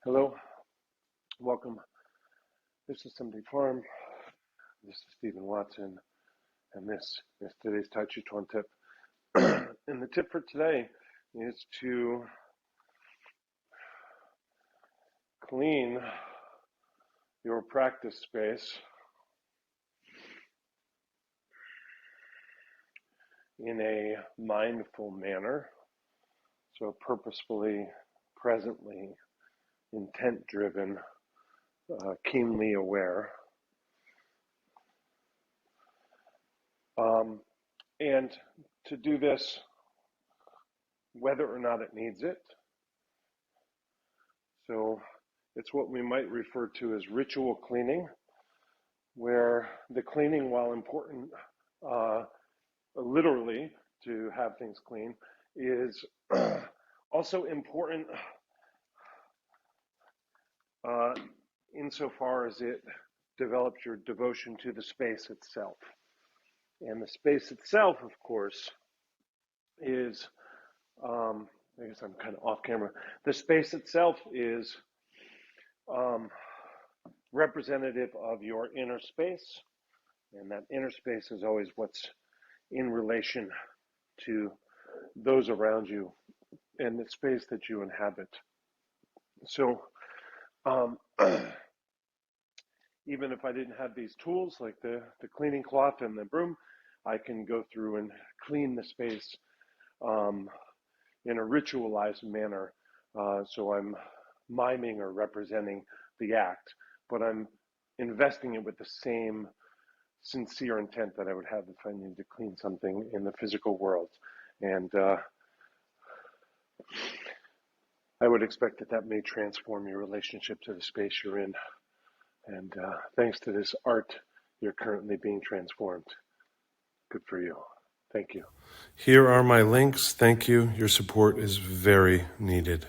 Hello, welcome. This is Somebody Farm. This is Stephen Watson, and this is today's Tàijíquán Tip. And the tip for today is to clean your practice space in a mindful manner, so purposefully, presently, intent-driven, keenly aware. And to do this, whether or not it needs it. So it's what we might refer to as ritual cleaning, where the cleaning, while important, literally to have things clean, is also important insofar as it develops your devotion to the space itself. And the space itself, of course, is, I guess I'm kind of off camera. The space itself is representative of your inner space. And that inner space is always what's in relation to those around you and the space that you inhabit. So, even if I didn't have these tools like the cleaning cloth and the broom, I can go through and clean the space in a ritualized manner. So I'm miming or representing the act, but I'm investing it with the same sincere intent that I would have if I needed to clean something in the physical world. And I would expect that may transform your relationship to the space you're in. And thanks to this art, you're currently being transformed. Good for you. Thank you. Here are my links. Thank you. Your support is very needed.